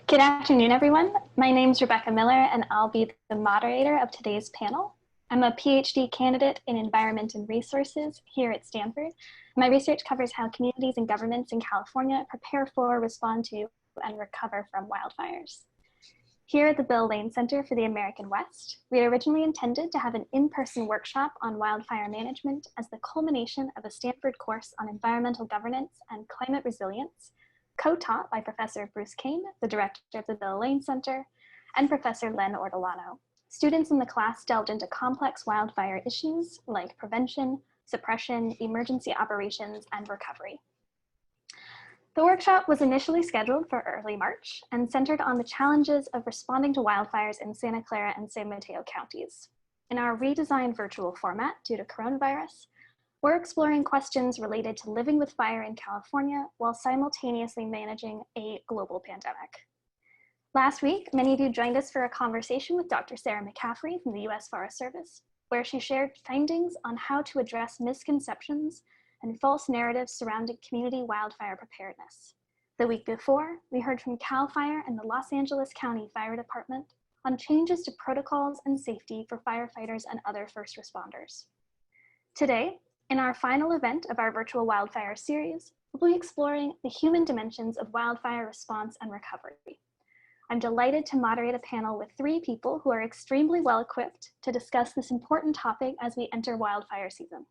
Good afternoon, everyone. My name is Rebecca Miller, and I'll be the moderator of today's panel. I'm a PhD candidate in environment and resources here at Stanford. My research covers how communities and governments in California prepare for, respond to, and recover from wildfires. Here at the Bill Lane Center for the American West, we had originally intended to have an in-person workshop on wildfire management as the culmination of a Stanford course on environmental governance and climate resilience, co-taught by Professor Bruce Kane, the director of the Bill Lane Center, and Professor Len Ortolano. Students in the class delved into complex wildfire issues like prevention, suppression, emergency operations, and recovery. The workshop was initially scheduled for early March and centered on the challenges of responding to wildfires in Santa Clara and San Mateo counties. In our redesigned virtual format due to coronavirus, we're exploring questions related to living with fire in California while simultaneously managing a global pandemic. Last week, many of you joined us for a conversation with Dr. Sarah McCaffrey from the U.S. Forest Service, where she shared findings on how to address misconceptions and false narratives surrounding community wildfire preparedness. The week before, we heard from CAL FIRE and the Los Angeles County Fire Department on changes to protocols and safety for firefighters and other first responders. Today, in our final event of our virtual wildfire series, we'll be exploring the human dimensions of wildfire response and recovery. I'm delighted to moderate a panel with three people who are extremely well equipped to discuss this important topic as we enter wildfire season.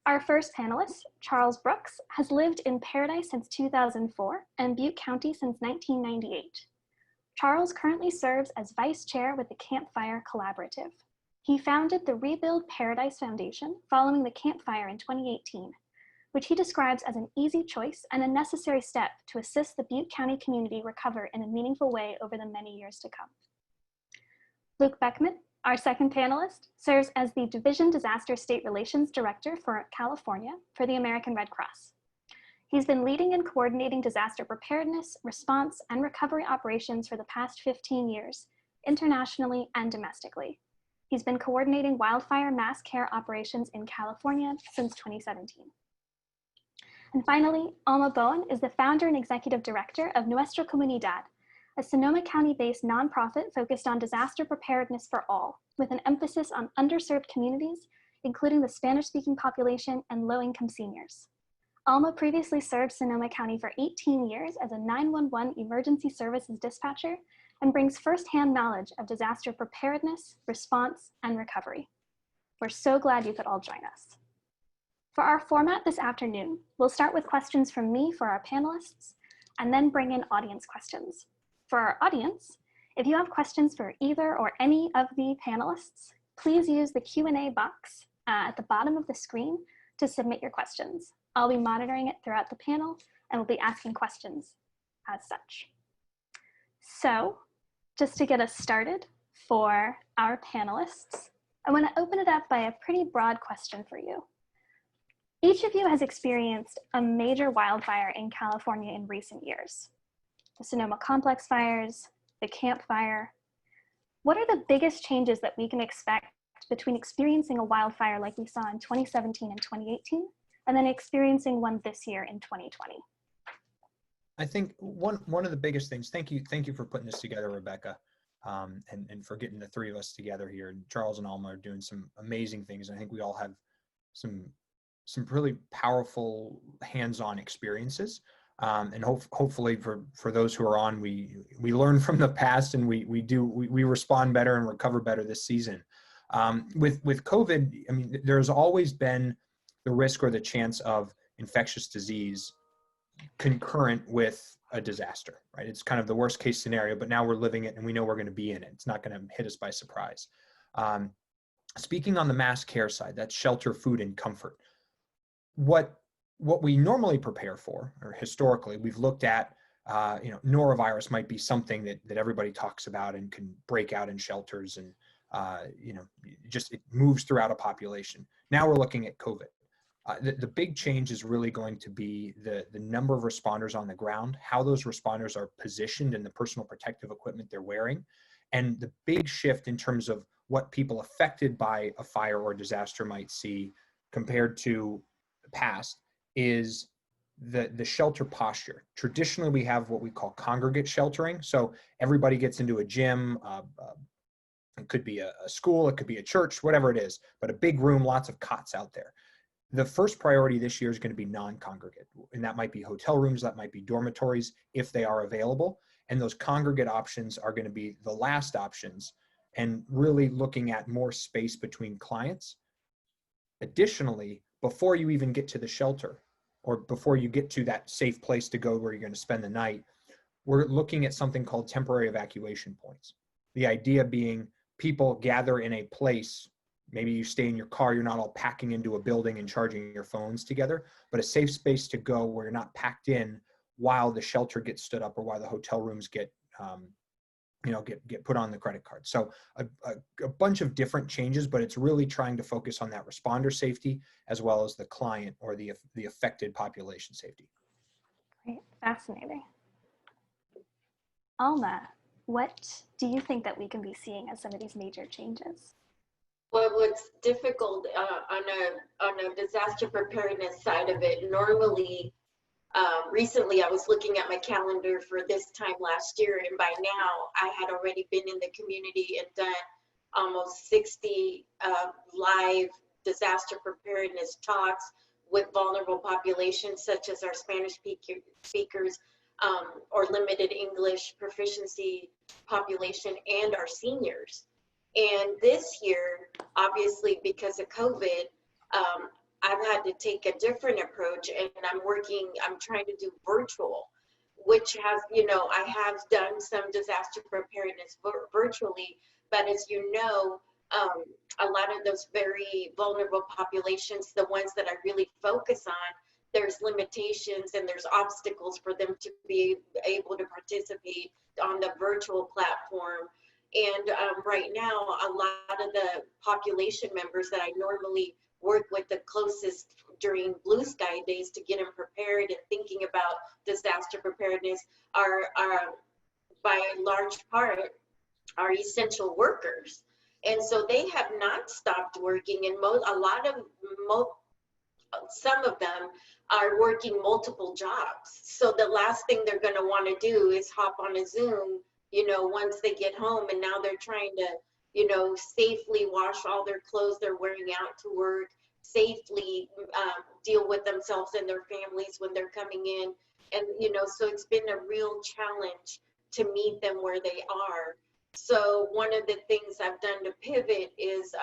Our first panelist, Charles Brooks, has lived in Paradise since 2004 and Butte County since 1998. Charles currently serves as vice chair with the Camp Fire Collaborative. He founded the Rebuild Paradise Foundation following the Camp Fire in 2018, which he describes as an easy choice and a necessary step to assist the Butte County community recover in a meaningful way over the many years to come. Luke Beckman, our second panelist, serves as the Division Disaster State Relations Director for California for the American Red Cross. He's been leading and coordinating disaster preparedness, response, and recovery operations for the past 15 years, internationally and domestically. He's been coordinating wildfire mass care operations in California since 2017. And finally, Alma Bowen is the founder and executive director of Nuestra Comunidad, a Sonoma County-based nonprofit focused on disaster preparedness for all, with an emphasis on underserved communities, including the Spanish-speaking population and low-income seniors. Alma previously served Sonoma County for 18 years as a 911 emergency services dispatcher and brings firsthand knowledge of disaster preparedness, response, and recovery. We're so glad you could all join us. For our format this afternoon, we'll start with questions from me for our panelists, and then bring in audience questions. For our audience, if you have questions for either or any of the panelists, please use the Q&A box at the bottom of the screen to submit your questions. I'll be monitoring it throughout the panel, and we'll be asking questions as such. So, just to get us started for our panelists, I want to open it up by a pretty broad question for you. Each of you has experienced a major wildfire in California in recent years. The Sonoma Complex fires, the Camp Fire. What are the biggest changes that we can expect between experiencing a wildfire like we saw in 2017 and 2018, and then experiencing one this year in 2020? I think one of the biggest things, thank you for putting this together, Rebecca, and for getting the three of us together here. And Charles and Alma are doing some amazing things. I think we all have some really powerful hands-on experiences. And hopefully for those who are on, we learn from the past and we respond better and recover better this season. With COVID, I mean, there's always been the risk or the chance of infectious disease concurrent with a disaster, right? It's kind of the worst case scenario, but now we're living it and we know we're going to be in it. It's not going to hit us by surprise. Speaking on the mass care side, that's shelter, food, and comfort. What we normally prepare for, or historically, we've looked at, norovirus might be something that everybody talks about and can break out in shelters and, just it moves throughout a population. Now we're looking at COVID. The big change is really going to be the number of responders on the ground, how those responders are positioned and the personal protective equipment they're wearing, and the big shift in terms of what people affected by a fire or disaster might see compared to the past is the shelter posture. Traditionally, we have what we call congregate sheltering. So everybody gets into a gym. It could be a school, it could be a church, whatever it is, but a big room, lots of cots out there. The first priority this year is going to be non-congregate, and that might be hotel rooms, that might be dormitories if they are available. And those congregate options are going to be the last options, and really looking at more space between clients. Additionally, before you even get to the shelter, or before you get to that safe place to go where you're going to spend the night, we're looking at something called temporary evacuation points. The idea being people gather in a place. Maybe you stay in your car, you're not all packing into a building and charging your phones together, but a safe space to go where you're not packed in while the shelter gets stood up or while the hotel rooms get put on the credit card. So a bunch of different changes, but it's really trying to focus on that responder safety as well as the client or the affected population safety. Great, fascinating. Alma, what do you think that we can be seeing as some of these major changes? Well, what's difficult on a disaster preparedness side of it, normally, recently I was looking at my calendar for this time last year, and by now I had already been in the community and done almost 60 live disaster preparedness talks with vulnerable populations such as our Spanish speakers or limited English proficiency population and our seniors. And this year, obviously because of COVID, I've had to take a different approach, and I'm trying to do virtual, which has, I have done some disaster preparedness virtually, but as you know, a lot of those very vulnerable populations, the ones that I really focus on, there's limitations and there's obstacles for them to be able to participate on the virtual platform. And right now, a lot of the population members that I normally work with the closest during blue sky days to get them prepared and thinking about disaster preparedness are by large part, are essential workers. And so they have not stopped working, and some of them are working multiple jobs. So the last thing they're going to want to do is hop on a Zoom, once they get home, and now they're trying to, safely wash all their clothes they're wearing out to work, safely deal with themselves and their families when they're coming in. And, so it's been a real challenge to meet them where they are. So one of the things I've done to pivot is,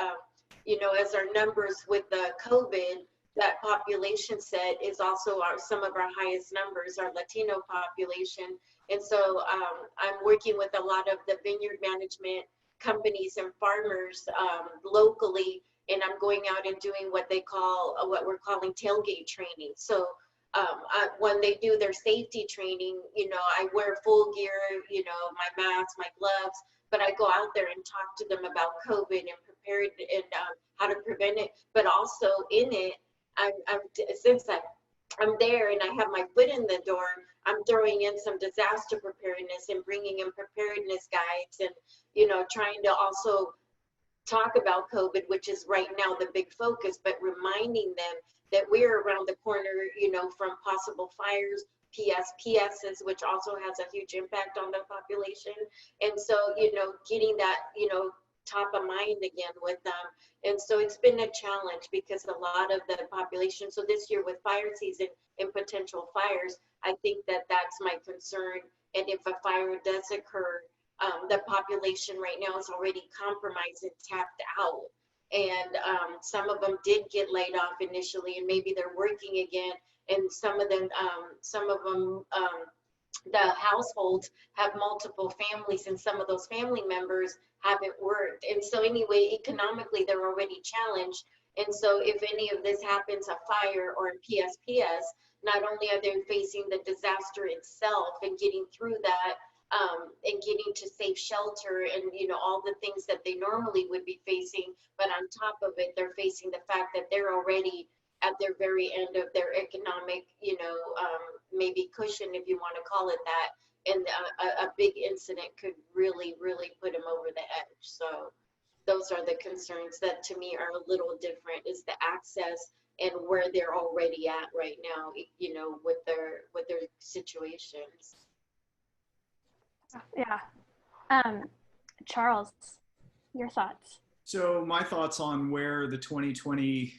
as our numbers with the COVID, that population set is also some of our highest numbers, our Latino population. And so I'm working with a lot of the vineyard management companies and farmers locally, and I'm going out and doing what we're calling tailgate training. So when they do their safety training, I wear full gear, my mask, my gloves, but I go out there and talk to them about COVID and prepared and how to prevent it. But also in it, since I'm there and I have my foot in the door, I'm throwing in some disaster preparedness and bringing in preparedness guides and, trying to also talk about COVID, which is right now the big focus, but reminding them that we're around the corner, from possible fires, PSPSs, which also has a huge impact on the population. And so, getting that, top of mind again with them. And so it's been a challenge because a lot of the population, so this year with fire season and potential fires, I think that that's my concern. And if a fire does occur, the population right now is already compromised and tapped out. And some of them did get laid off initially, and maybe they're working again. And some of them, the households have multiple families, and some of those family members haven't worked. And so anyway, economically, they're already challenged. And so if any of this happens, a fire or a PSPS, not only are they facing the disaster itself and getting through that, and getting to safe shelter and, all the things that they normally would be facing, but on top of it, they're facing the fact that they're already at their very end of their economic, maybe cushion, if you want to call it that. And a big incident could really, really put them over the edge. So those are the concerns that to me are a little different, is the access and where they're already at right now, you know, with their situations. Yeah. Charles, your thoughts? So my thoughts on where the 2020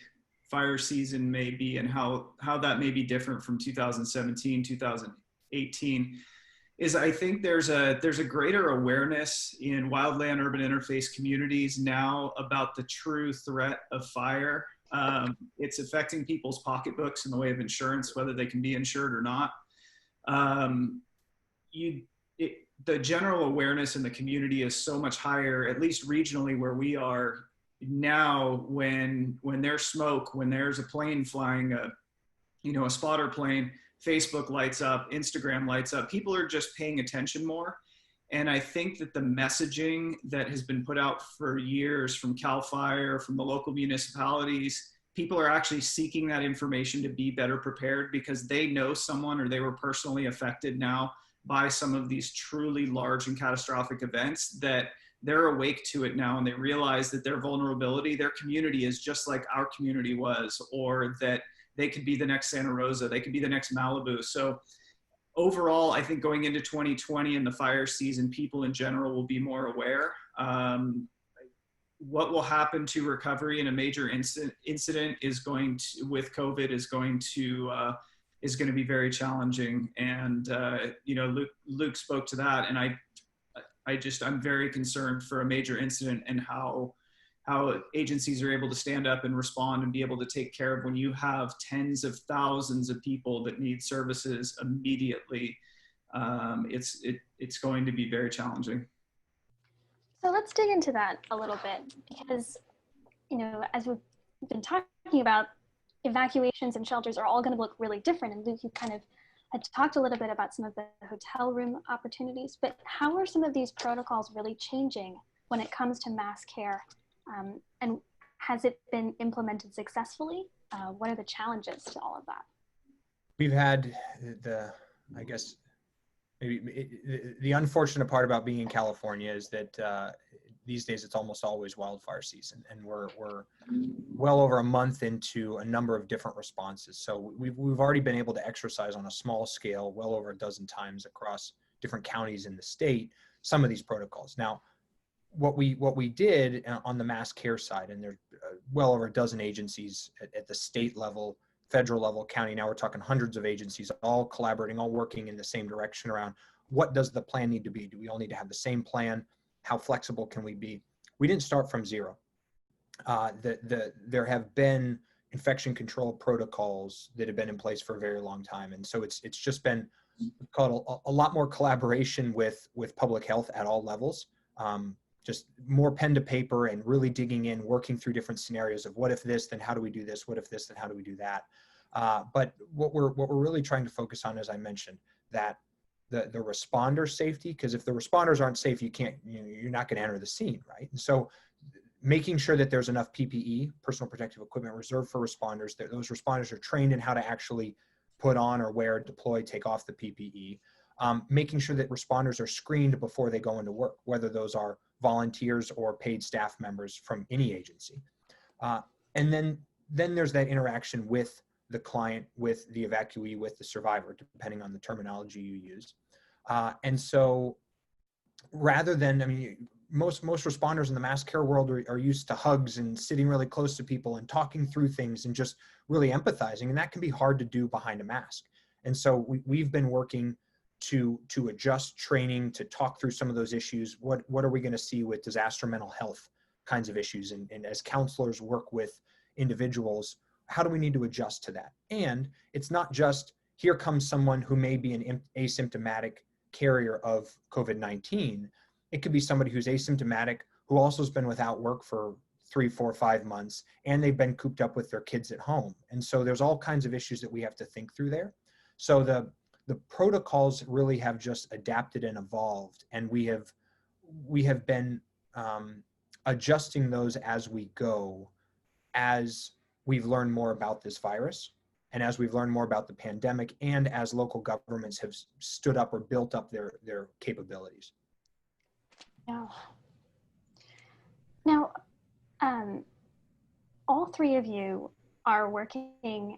fire season may be and how that may be different from 2017, 2018 is I think there's a greater awareness in wildland urban interface communities now about the true threat of fire. It's affecting people's pocketbooks in the way of insurance, whether they can be insured or not. The general awareness in the community is so much higher, at least regionally where we are now, when there's smoke, when there's a plane flying, a spotter plane, Facebook lights up, Instagram lights up, people are just paying attention more. And I think that the messaging that has been put out for years from CAL FIRE, from the local municipalities, people are actually seeking that information to be better prepared because they know someone or they were personally affected now by some of these truly large and catastrophic events, that they're awake to it now and they realize that their vulnerability, their community is just like our community was, or that they could be the next Santa Rosa, they could be the next Malibu. So overall, I think going into 2020 and the fire season, people in general will be more aware. What will happen to recovery in a major incident is going to, with COVID, is going to be very challenging. And Luke spoke to that, and I'm very concerned for a major incident and how agencies are able to stand up and respond and be able to take care of when you have tens of thousands of people that need services immediately. It's going to be very challenging. So let's dig into that a little bit, because, as we've been talking about, evacuations and shelters are all going to look really different. And Luke, you kind of had talked a little bit about some of the hotel room opportunities, but how are some of these protocols really changing when it comes to mass care? And has it been implemented successfully? What are the challenges to all of that? We've had the unfortunate part about being in California is that these days it's almost always wildfire season, and we're well over a month into a number of different responses. So we've already been able to exercise on a small scale, well over a dozen times across different counties in the state, some of these protocols. Now, what we did on the mass care side, and there's well over a dozen agencies at the state level, federal level, county, now we're talking hundreds of agencies, all collaborating, all working in the same direction around what does the plan need to be? Do we all need to have the same plan? How flexible can we be? We didn't start from zero. There have been infection control protocols that have been in place for a very long time. And so it's just been called a lot more collaboration with public health at all levels. Just more pen to paper and really digging in, working through different scenarios of what if this, then how do we do this? What if this, then how do we do that? But what we're really trying to focus on, as I mentioned, that the responder safety, because if the responders aren't safe, you're not going to enter the scene, right? And so making sure that there's enough PPE, personal protective equipment, reserved for responders, that those responders are trained in how to actually put on or wear, deploy, take off the PPE, making sure that responders are screened before they go into work, whether those are volunteers or paid staff members from any agency. And then there's that interaction with the client, with the evacuee, with the survivor, depending on the terminology you use. And so rather than, most responders in the mass care world are used to hugs and sitting really close to people and talking through things and just really empathizing. And that can be hard to do behind a mask. And so we've been working to adjust training, to talk through some of those issues. What are we going to see with disaster mental health kinds of issues? And as counselors work with individuals, how do we need to adjust to that? And it's not just, here comes someone who may be an asymptomatic carrier of COVID-19. It could be somebody who's asymptomatic, who also has been without work for 3, 4, 5 months, and they've been cooped up with their kids at home. And so there's all kinds of issues that we have to think through there. So the protocols really have just adapted and evolved, and we have been adjusting those as we go, as we've learned more about this virus, and as we've learned more about the pandemic, and as local governments have stood up or built up their capabilities. Yeah. Now, all three of you are working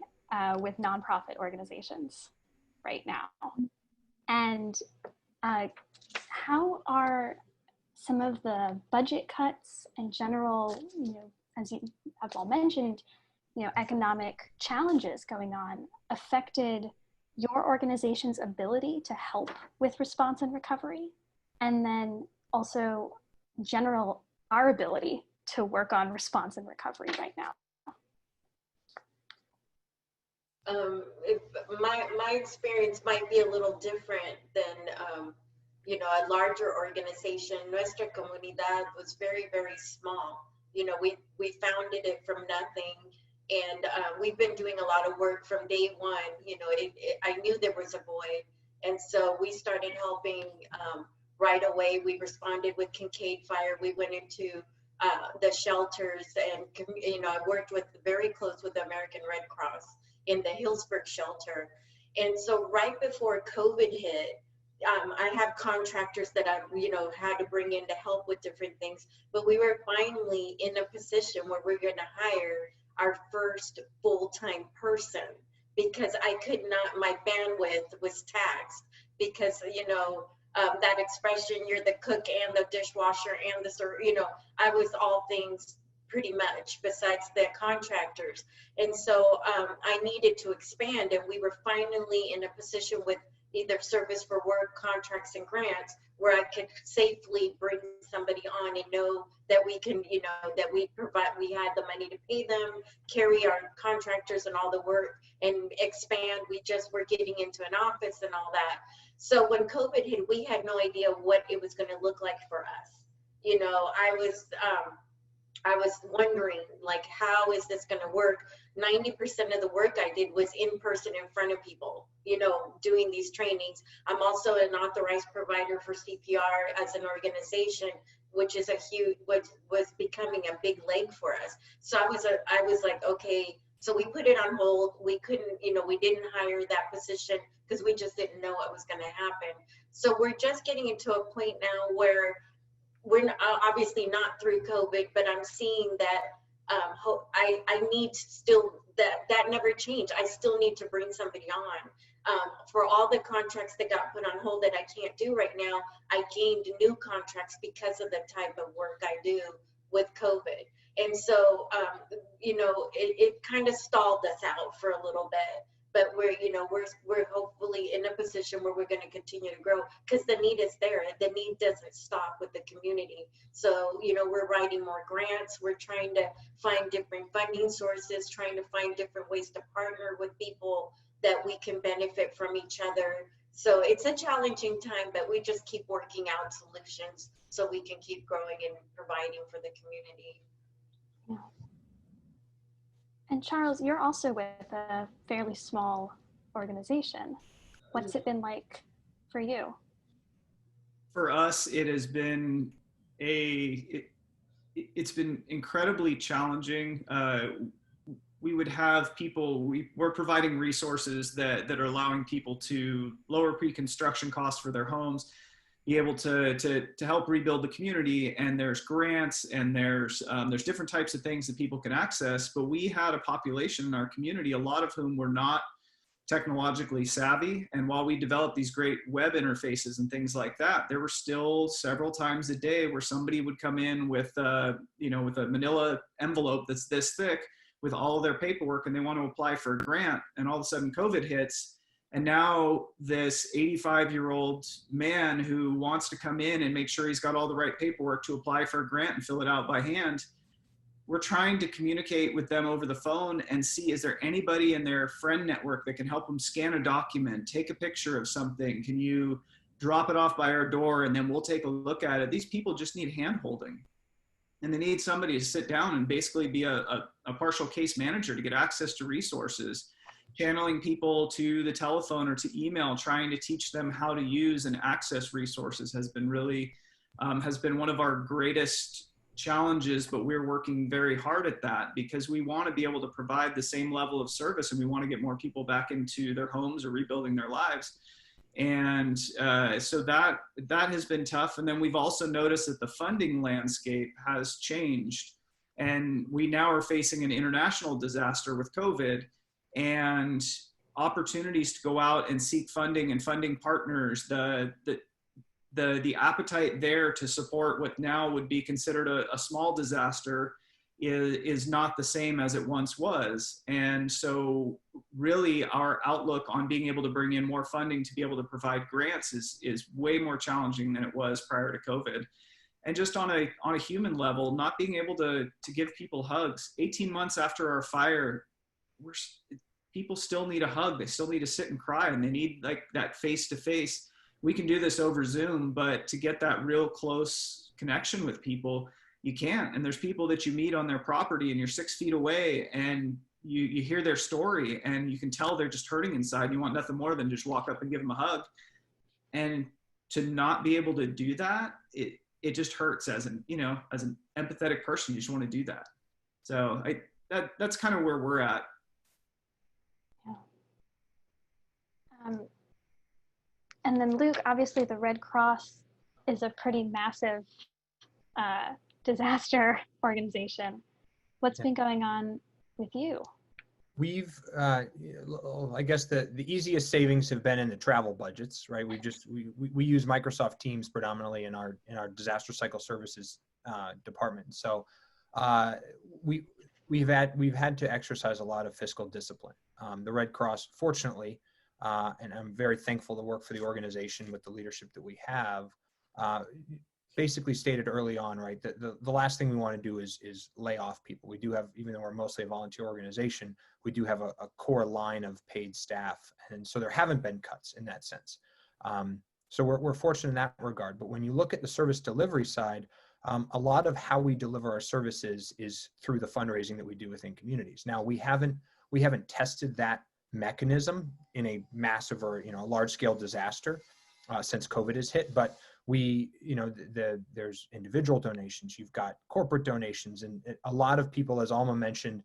with nonprofit organizations right now. And how are some of the budget cuts and general, as you have all mentioned, economic challenges going on affected your organization's ability to help with response and recovery? And then also our ability to work on response and recovery right now? My experience might be a little different than a larger organization. Nuestra Comunidad was very, very small. We founded it from nothing, and we've been doing a lot of work from day one. I knew there was a void, and so we started helping right away. We responded with Kincaid Fire. We went into the shelters, and I worked very close with the American Red Cross in the Hillsburg shelter. And so right before COVID hit, I have contractors that I, had to bring in to help with different things, but we were finally in a position where we're going to hire our first full-time person, because I could not, my bandwidth was taxed, because, that expression, you're the cook and the dishwasher and the server, I was all things pretty much besides the contractors. And so I needed to expand, and we were finally in a position with either service for work, contracts, and grants, where I could safely bring somebody on and know that we can, that we had the money to pay them, carry our contractors and all the work, and expand. We just were getting into an office and all that. So when COVID hit, we had no idea what it was going to look like for us. I was wondering, like, how is this going to work? 90% of the work I did was in person in front of people, doing these trainings. I'm also an authorized provider for CPR as an organization, which is was becoming a big leg for us. So I was like, okay, so we put it on hold. We couldn't, we didn't hire that position because we just didn't know what was going to happen. So we're just getting into a point now where we're obviously not through COVID, but I'm seeing that I need still, that never changed. I still need to bring somebody on. For all the contracts that got put on hold that I can't do right now, I gained new contracts because of the type of work I do with COVID. And so, it kind of stalled us out for a little bit. But we're hopefully in a position where we're going to continue to grow, because the need is there. The need doesn't stop with the community. So, we're writing more grants. We're trying to find different funding sources, trying to find different ways to partner with people that we can benefit from each other. So it's a challenging time, but we just keep working out solutions so we can keep growing and providing for the community. Yeah. And Charles, you're also with a fairly small organization. What's it been like for you? For us, it has been it's been incredibly challenging. We would have people, we're providing resources that are allowing people to lower pre-construction costs for their homes, be able to help rebuild the community, and there's grants, and there's different types of things that people can access. But we had a population in our community, a lot of whom were not technologically savvy. And while we developed these great web interfaces and things like that, there were still several times a day where somebody would come in with with a manila envelope that's this thick with all of their paperwork, and they want to apply for a grant, and all of a sudden COVID hits. And now this 85-year-old man who wants to come in and make sure he's got all the right paperwork to apply for a grant and fill it out by hand, we're trying to communicate with them over the phone and see, is there anybody in their friend network that can help them scan a document, take a picture of something? Can you drop it off by our door and then we'll take a look at it? These people just need hand holding, and they need somebody to sit down and basically be a partial case manager to get access to resources, channeling people to the telephone or to email, trying to teach them how to use and access resources has been really, has been one of our greatest challenges. But we're working very hard at that because we want to be able to provide the same level of service, and we want to get more people back into their homes or rebuilding their lives. And so that has been tough. And then we've also noticed that the funding landscape has changed. And we now are facing an international disaster with COVID, and opportunities to go out and seek funding and funding partners, the appetite there to support what now would be considered a small disaster is not the same as it once was. And so really our outlook on being able to bring in more funding to be able to provide grants is way more challenging than it was prior to COVID. And just on a human level, not being able to give people hugs. 18 months after our fire, people still need a hug. They still need to sit and cry, and they need like that face-to-face. We can do this over Zoom, but to get that real close connection with people, you can't. And there's people that you meet on their property and you're 6 feet away, and you hear their story and you can tell they're just hurting inside. You want nothing more than just walk up and give them a hug. And to not be able to do that, it just hurts as an empathetic person. You just want to do that. So that's kind of where we're at. Yeah. And then Luke, obviously the Red Cross is a pretty massive disaster organization. What's been going on with you? We've, I guess the easiest savings have been in the travel budgets, right? We use Microsoft Teams predominantly in our disaster cycle services department. So we've had to exercise a lot of fiscal discipline. The Red Cross, fortunately, and I'm very thankful to work for the organization with the leadership that we have, basically stated early on, right, that the last thing we want to do is lay off people. We do have, even though we're mostly a volunteer organization, we do have a core line of paid staff. And so there haven't been cuts in that sense. So we're fortunate in that regard. But when you look at the service delivery side, a lot of how we deliver our services is through the fundraising that we do within communities. Now, we haven't tested that mechanism in a massive or large scale disaster since COVID has hit, but there's individual donations, you've got corporate donations, and a lot of people, as Alma mentioned,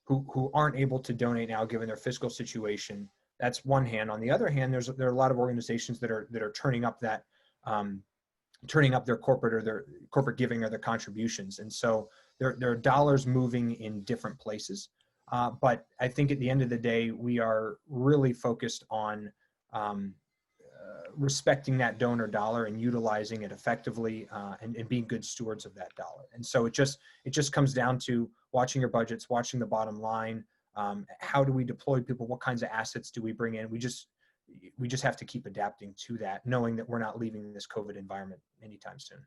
who aren't able to donate now given their fiscal situation. That's one hand. On the other hand, there are a lot of organizations that are turning up their corporate giving or their contributions, and so there are dollars moving in different places. But I think at the end of the day, we are really focused on respecting that donor dollar and utilizing it effectively, and being good stewards of that dollar. And so it just comes down to watching your budgets, watching the bottom line. How do we deploy people? What kinds of assets do we bring in? We just have to keep adapting to that, knowing that we're not leaving this COVID environment anytime soon.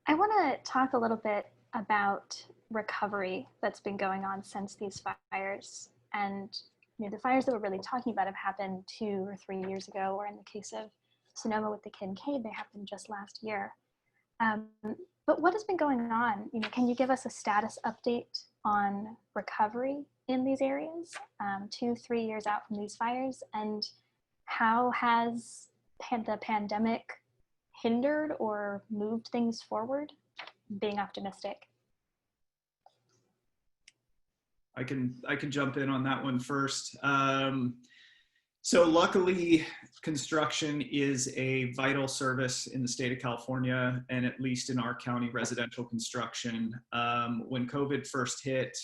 I want to talk a little bit about recovery that's been going on since these fires. And the fires that we're really talking about have happened 2 or 3 years ago, or in the case of Sonoma with the Kincaid, they happened just last year. But what has been going on? Can you give us a status update on recovery in these areas 2-3 years out from these fires? And how has the pandemic hindered or moved things forward? Being optimistic. I can jump in on that one first. So luckily, construction is a vital service in the state of California, and at least in our county, residential construction. When COVID first hit,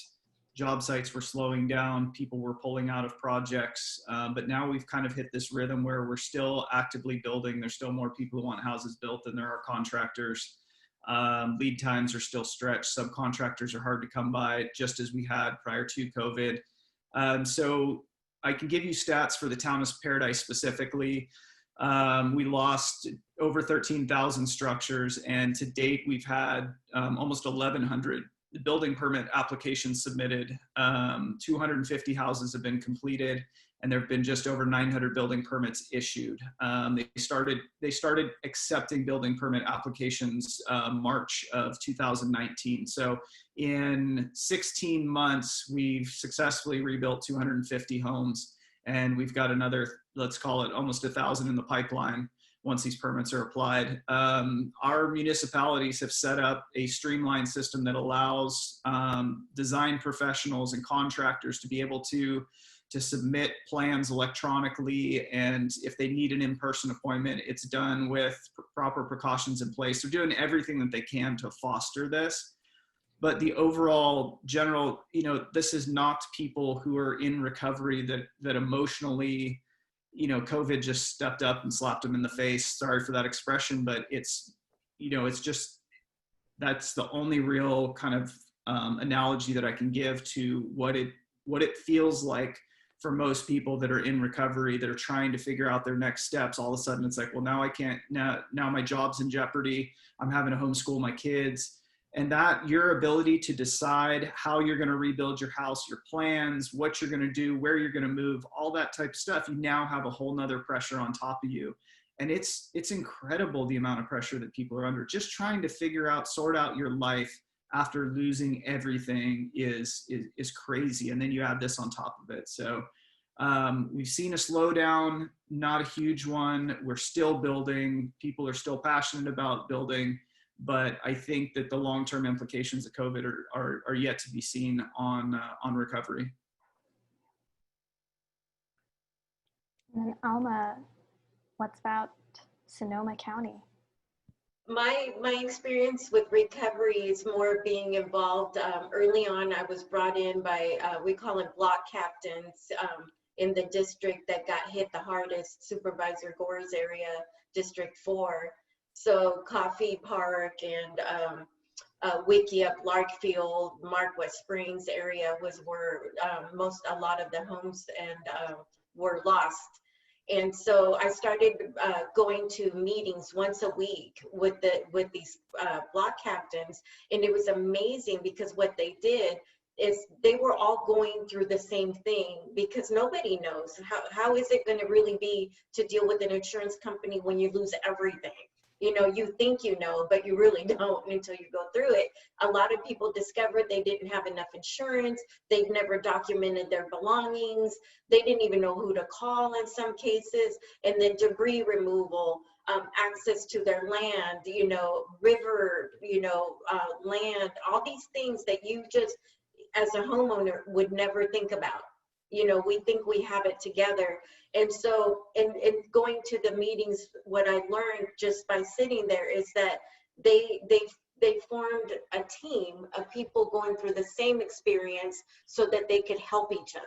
job sites were slowing down, people were pulling out of projects, but now we've kind of hit this rhythm where we're still actively building. There's still more people who want houses built than there are contractors. Lead times are still stretched. Subcontractors are hard to come by, just as we had prior to COVID. So I can give you stats for the town of Paradise specifically. We lost over 13,000 structures, and to date we've had almost 1,100 building permit applications submitted. 250 houses have been completed, and there have been just over 900 building permits issued. They started accepting building permit applications March of 2019. So in 16 months, we've successfully rebuilt 250 homes, and we've got another, let's call it almost 1,000 in the pipeline. once these permits are applied. Our municipalities have set up a streamlined system that allows design professionals and contractors to be able to submit plans electronically, and if they need an in-person appointment, it's done with proper precautions in place. They're doing everything that they can to foster this. But the overall general, this is not people who are in recovery that emotionally, COVID just stepped up and slapped them in the face. Sorry for that expression, but it's just, that's the only real kind of analogy that I can give to what it feels like for most people that are in recovery, that are trying to figure out their next steps. All of a sudden it's like, well, now I can't, now my job's in jeopardy. I'm having to homeschool my kids. And that your ability to decide how you're going to rebuild your house, your plans, what you're going to do, where you're going to move, all that type of stuff, you now have a whole nother pressure on top of you. And it's incredible the amount of pressure that people are under. Just trying to figure out, sort out your life after losing everything is crazy. And then you add this on top of it. So we've seen a slowdown, not a huge one. We're still building. People are still passionate about building. But I think that the long-term implications of COVID are yet to be seen on recovery. And then Alma, what's about Sonoma County? My experience with recovery is more being involved. Early on, I was brought in by, we call them block captains in the district that got hit the hardest, Supervisor Gore's area, District 4. So Coffee Park and Wickiup, Larkfield, Mark West Springs area was where a lot of the homes and were lost. And so I started going to meetings once a week with these block captains, and it was amazing because what they did is they were all going through the same thing, because nobody knows how is it going to really be to deal with an insurance company when you lose everything. You think you know, but you really don't until you go through it. A lot of people discovered they didn't have enough insurance. They've never documented their belongings. They didn't even know who to call in some cases. And then debris removal, access to their land, river, land, all these things that you just, as a homeowner, would never think about. We think we have it together. And so in going to the meetings, what I learned just by sitting there is that they formed a team of people going through the same experience so that they could help each other.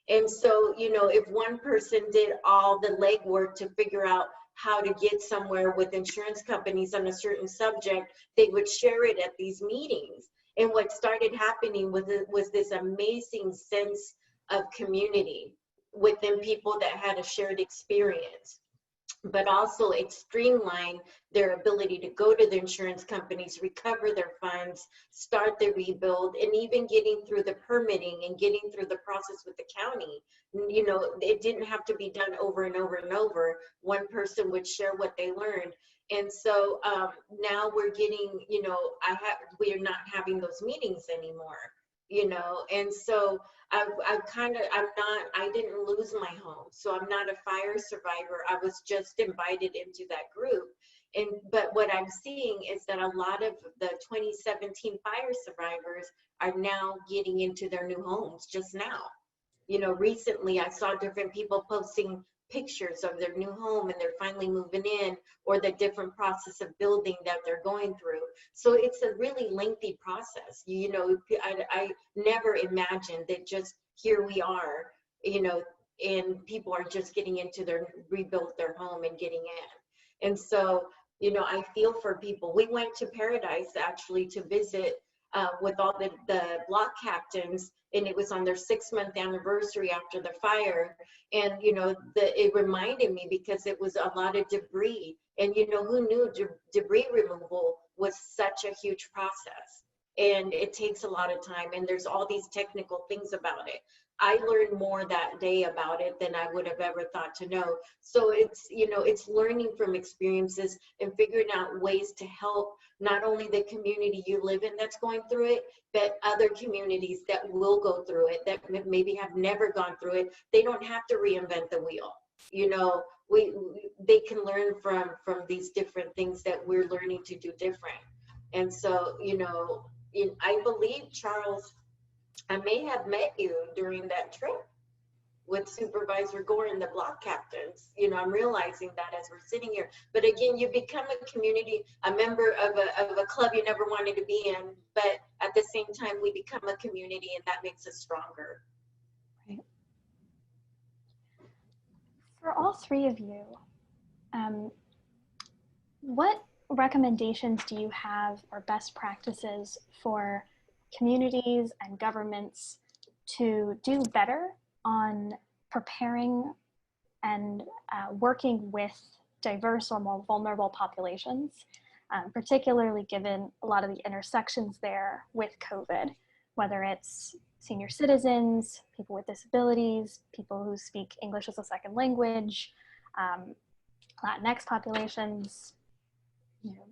And so, if one person did all the legwork to figure out how to get somewhere with insurance companies on a certain subject, they would share it at these meetings. And what started happening was this amazing sense of community within people that had a shared experience, but also it streamlined their ability to go to the insurance companies, recover their funds, start the rebuild, and even getting through the permitting and getting through the process with the county. It didn't have to be done over and over and over. One person would share what they learned. And so now we're getting, we are not having those meetings anymore. And so I didn't lose my home. So I'm not a fire survivor. I was just invited into that group. But what I'm seeing is that a lot of the 2017 fire survivors are now getting into their new homes just now. Recently I saw different people posting pictures of their new home and they're finally moving in, or the different process of building that they're going through. So it's a really lengthy process. I never imagined that just here we are, and people are just getting into rebuilt their home and getting in. And so, I feel for people. We went to Paradise actually to visit with all the block captains, and it was on their 6-month anniversary after the fire. And it reminded me, because it was a lot of debris, and who knew debris removal was such a huge process, and it takes a lot of time, and there's all these technical things about it. I learned more that day about it than I would have ever thought to know. So it's learning from experiences and figuring out ways to help not only the community you live in that's going through it, but other communities that will go through it, that maybe have never gone through it. They don't have to reinvent the wheel. they can learn from these different things that we're learning to do different. And so, you know, I believe, Charles, I may have met you during that trip with Supervisor Gore and the block captains. You know, I'm realizing that as we're sitting here. But again, you become a community, a member of a club you never wanted to be in, but at the same time, we become a community, and that makes us stronger. Right. For all three of you, what recommendations do you have or best practices for communities and governments to do better on preparing and working with diverse or more vulnerable populations, particularly given a lot of the intersections there with COVID, whether it's senior citizens, people with disabilities, people who speak English as a second language, Latinx populations. You know,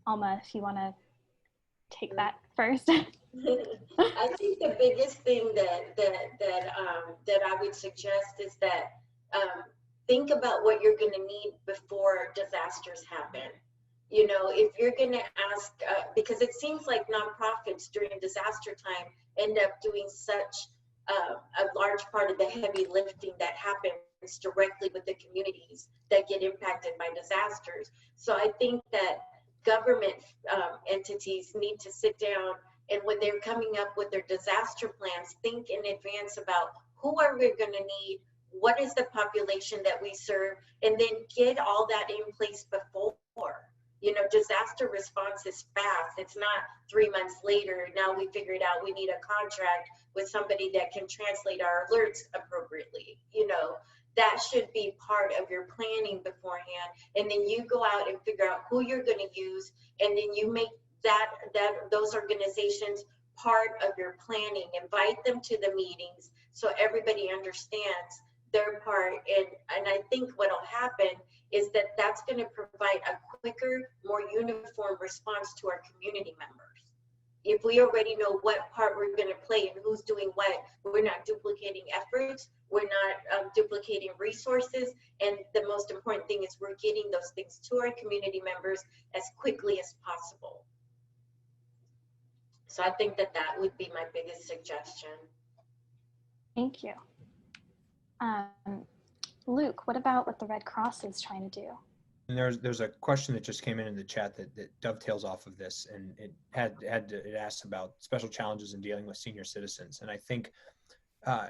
Alma, if you want to take that first. I think the biggest thing that I would suggest is that think about what you're going to need before disasters happen. You know, if you're going to ask, because it seems like nonprofits during disaster time end up doing such a large part of the heavy lifting that happens directly with the communities that get impacted by disasters. So I think that government entities need to sit down, and when they're coming up with their disaster plans, think in advance about who are we going to need, what is the population that we serve, and then get all that in place before. You know, disaster response is fast. It's not 3 months later, now we figured out we need a contract with somebody that can translate our alerts appropriately. You know, that should be part of your planning beforehand. And then you go out and figure out who you're going to use, and then you make those organizations part of your planning. Invite them to the meetings so everybody understands their part. And I think what will happen is that that's going to provide a quicker, more uniform response to our community members. If we already know what part we're going to play and who's doing what, we're not duplicating efforts, we're not duplicating resources, and the most important thing is we're getting those things to our community members as quickly as possible. So I think that would be my biggest suggestion. Thank you. Luke, what about what the Red Cross is trying to do? And there's a question that just came in the chat that dovetails off of this, and it asks about special challenges in dealing with senior citizens. And I think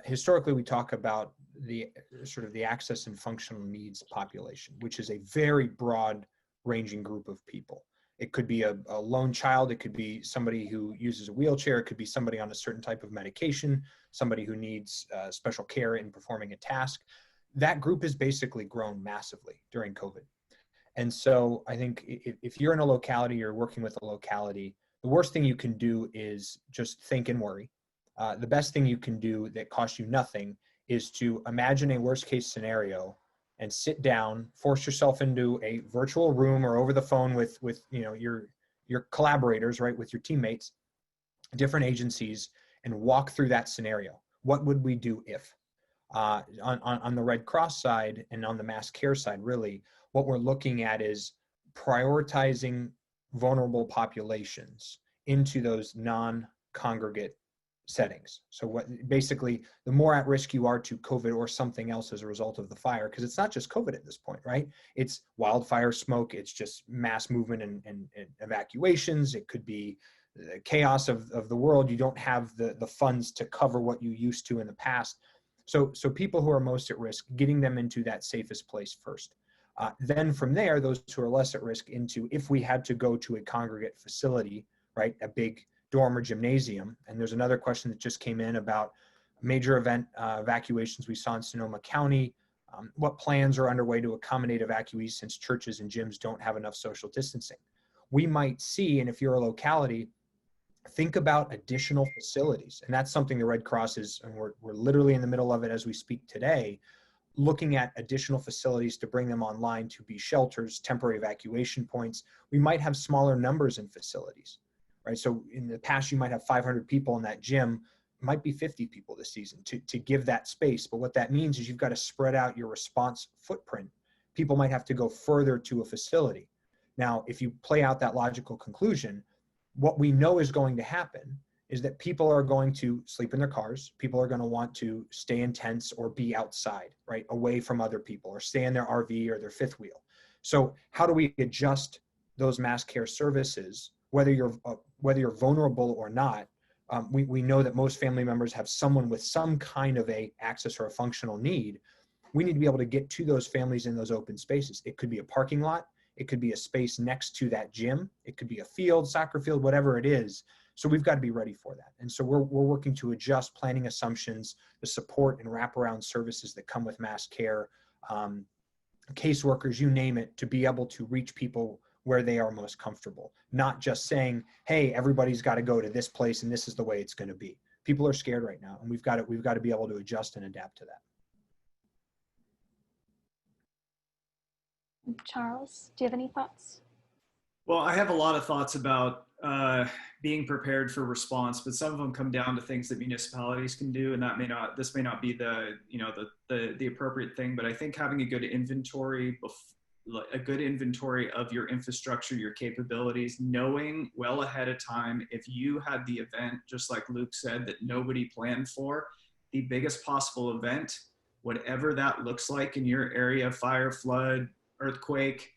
historically we talk about the sort of the access and functional needs population, which is a very broad ranging group of people. It could be a lone child, it could be somebody who uses a wheelchair, it could be somebody on a certain type of medication, somebody who needs special care in performing a task. That group has basically grown massively during COVID. And so I think if you're in a locality, you're working with a locality, the worst thing you can do is just think and worry. The best thing you can do that costs you nothing is to imagine a worst case scenario and sit down, force yourself into a virtual room or over the phone with you know, your collaborators, right, with your teammates, different agencies, and walk through that scenario. What would we do if? On the Red Cross side and on the mass care side, really, what we're looking at is prioritizing vulnerable populations into those non-congregate settings. So basically, the more at risk you are to COVID or something else as a result of the fire, because it's not just COVID at this point, right? It's wildfire smoke, it's just mass movement and evacuations. It could be the chaos of the world. You don't have the funds to cover what you used to in the past. So people who are most at risk, getting them into that safest place first. Then from there, those who are less at risk into, if we had to go to a congregate facility, right, a big dorm or gymnasium. And there's another question that just came in about major event evacuations we saw in Sonoma County. What plans are underway to accommodate evacuees since churches and gyms don't have enough social distancing? We might see, and if you're a locality, think about additional facilities. And that's something the Red Cross is, and we're literally in the middle of it as we speak today, looking at additional facilities to bring them online to be shelters, temporary evacuation points. We might have smaller numbers in facilities, right? So in the past, you might have 500 people in that gym. might be 50 people this season to give that space. But what that means is you've got to spread out your response footprint. People might have to go further to a facility. Now, if you play out that logical conclusion, what we know is going to happen is that people are going to sleep in their cars. People are going to want to stay in tents or be outside, right, away from other people, or stay in their RV or their fifth wheel. So how do we adjust those mass care services, whether you're vulnerable or not? We know that most family members have someone with some kind of a access or a functional need. We need to be able to get to those families in those open spaces. It could be a parking lot. It could be a space next to that gym. It could be a field, soccer field, whatever it is. So we've got to be ready for that. And so we're working to adjust planning assumptions, the support and wraparound services that come with mass care, caseworkers, you name it, to be able to reach people where they are most comfortable. Not just saying, hey, everybody's got to go to this place and this is the way it's going to be. People are scared right now, and we've got to be able to adjust and adapt to that. Charles, do you have any thoughts? Well, I have a lot of thoughts about being prepared for response, but some of them come down to things that municipalities can do, and this may not be the appropriate thing, but I think having a good inventory of your infrastructure, your capabilities, knowing well ahead of time if you had the event, just like Luke said, that nobody planned for, the biggest possible event, whatever that looks like in your area, fire, flood, earthquake,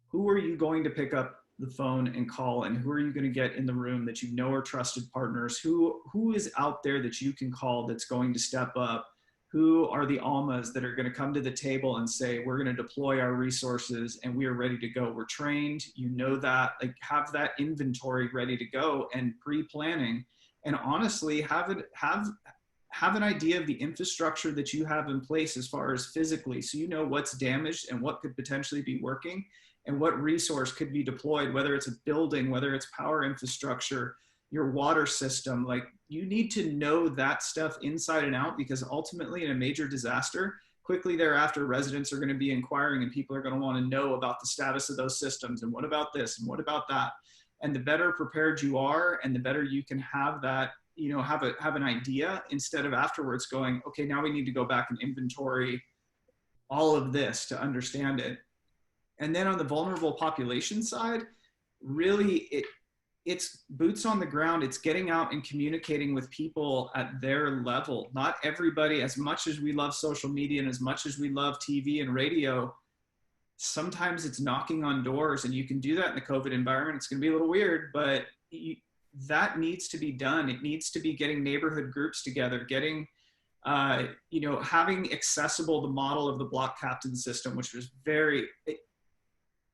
who are you going to pick up the phone and call, and who are you going to get in the room that you know are trusted partners? Who is out there that you can call that's going to step up? Who are the Almas that are going to come to the table and say, we're going to deploy our resources and we are ready to go. We're trained, you know that, like, have that inventory ready to go and pre-planning, and honestly have an idea of the infrastructure that you have in place as far as physically, so you know what's damaged and what could potentially be working and what resource could be deployed, whether it's a building, whether it's power infrastructure, your water system. Like, you need to know that stuff inside and out, because ultimately in a major disaster, quickly thereafter, residents are going to be inquiring and people are going to want to know about the status of those systems and what about this and what about that. And the better prepared you are, and the better you can have that, you know, have an idea, instead of afterwards going, okay, now we need to go back and inventory all of this to understand it. And then on the vulnerable population side, really it's boots on the ground. It's getting out and communicating with people at their level. Not everybody, as much as we love social media and as much as we love TV and radio, sometimes it's knocking on doors, and you can do that in the COVID environment. It's going to be a little weird, but that needs to be done. It needs to be getting neighborhood groups together, getting, having accessible the model of the block captain system, which was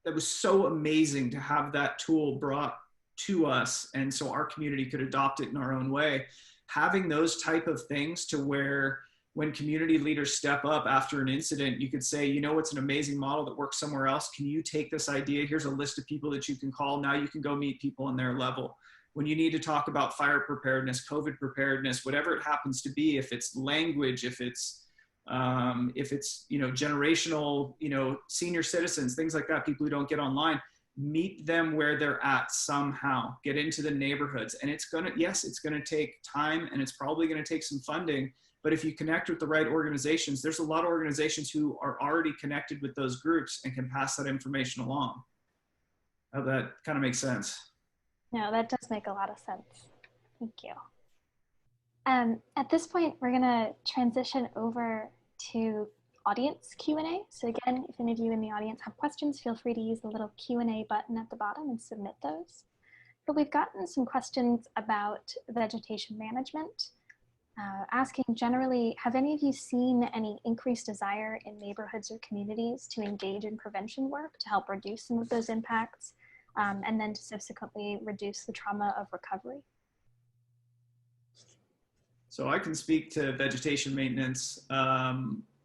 that was so amazing to have that tool brought to us. And so our community could adopt it in our own way. Having those type of things to where when community leaders step up after an incident, you could say, you know, it's an amazing model that works somewhere else. Can you take this idea? Here's a list of people that you can call. Now you can go meet people on their level. When you need to talk about fire preparedness, COVID preparedness, whatever it happens to be, if it's language, if it's generational, senior citizens, things like that, people who don't get online, meet them where they're at somehow, get into the neighborhoods. And it's going to take time, and it's probably going to take some funding. But if you connect with the right organizations, there's a lot of organizations who are already connected with those groups and can pass that information along. How that kind of makes sense. No, that does make a lot of sense. Thank you. At this point, we're going to transition over to audience Q&A. So again, if any of you in the audience have questions, feel free to use the little Q&A button at the bottom and submit those. But we've gotten some questions about vegetation management. Asking generally, have any of you seen any increased desire in neighborhoods or communities to engage in prevention work to help reduce some of those impacts, and then to subsequently reduce the trauma of recovery? So I can speak to vegetation maintenance.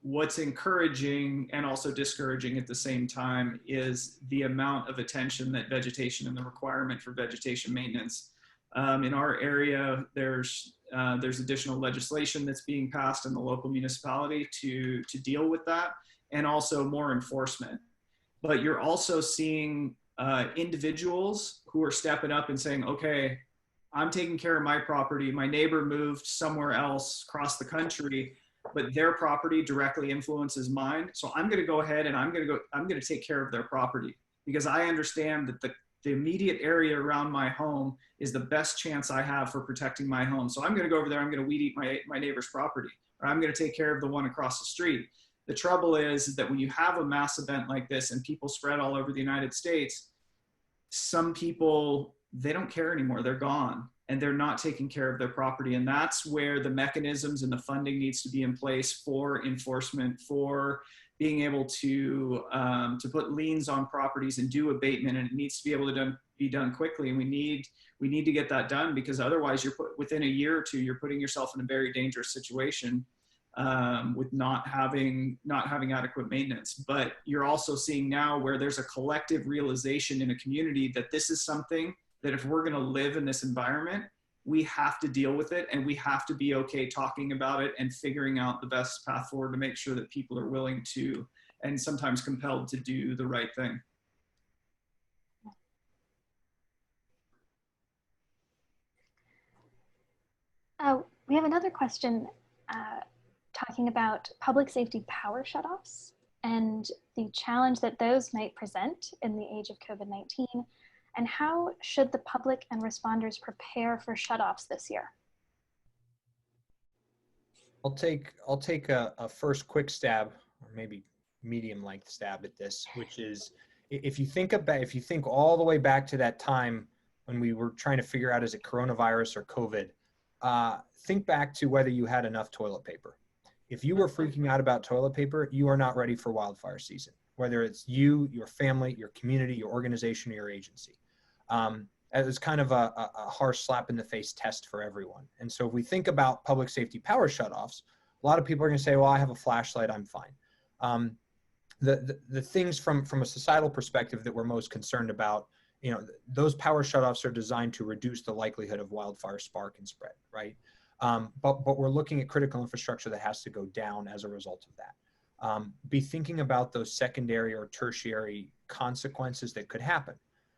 What's encouraging and also discouraging at the same time is the amount of attention that vegetation and the requirement for vegetation maintenance. In our area, there's additional legislation that's being passed in the local municipality to deal with that, and also more enforcement. But you're also seeing individuals who are stepping up and saying, okay, I'm taking care of my property. My neighbor moved somewhere else across the country, but their property directly influences mine. So I'm going to go ahead and I'm going to take care of their property, because I understand that the immediate area around my home is the best chance I have for protecting my home. So I'm going to go over there. I'm going to weed eat my neighbor's property, or I'm going to take care of the one across the street. The trouble is that when you have a mass event like this and people spread all over the United States, some people, they don't care anymore. They're gone and they're not taking care of their property. And that's where the mechanisms and the funding needs to be in place for enforcement, for being able to put liens on properties and do abatement. And it needs to be able to be done quickly. And we need to get that done, because otherwise within a year or two, you're putting yourself in a very dangerous situation with not having adequate maintenance. But you're also seeing now where there's a collective realization in a community that this is something that if we're going to live in this environment, we have to deal with it, and we have to be okay talking about it and figuring out the best path forward to make sure that people are willing to, and sometimes compelled to, do the right thing. We have another question talking about public safety power shutoffs and the challenge that those might present in the age of COVID-19, and how should the public and responders prepare for shutoffs this year? I'll take a first quick stab, or maybe medium length stab at this, which is, if you think all the way back to that time when we were trying to figure out, is it coronavirus or COVID, think back to whether you had enough toilet paper. If you were freaking out about toilet paper, you are not ready for wildfire season, whether it's you, your family, your community, your organization, or your agency. It was kind of a harsh slap in the face test for everyone. And so if we think about public safety power shutoffs, a lot of people are going to say, well, I have a flashlight, I'm fine. The things from a societal perspective that we're most concerned about, those power shutoffs are designed to reduce the likelihood of wildfire spark and spread, right? But we're looking at critical infrastructure that has to go down as a result of that. Be thinking about those secondary or tertiary consequences that could happen.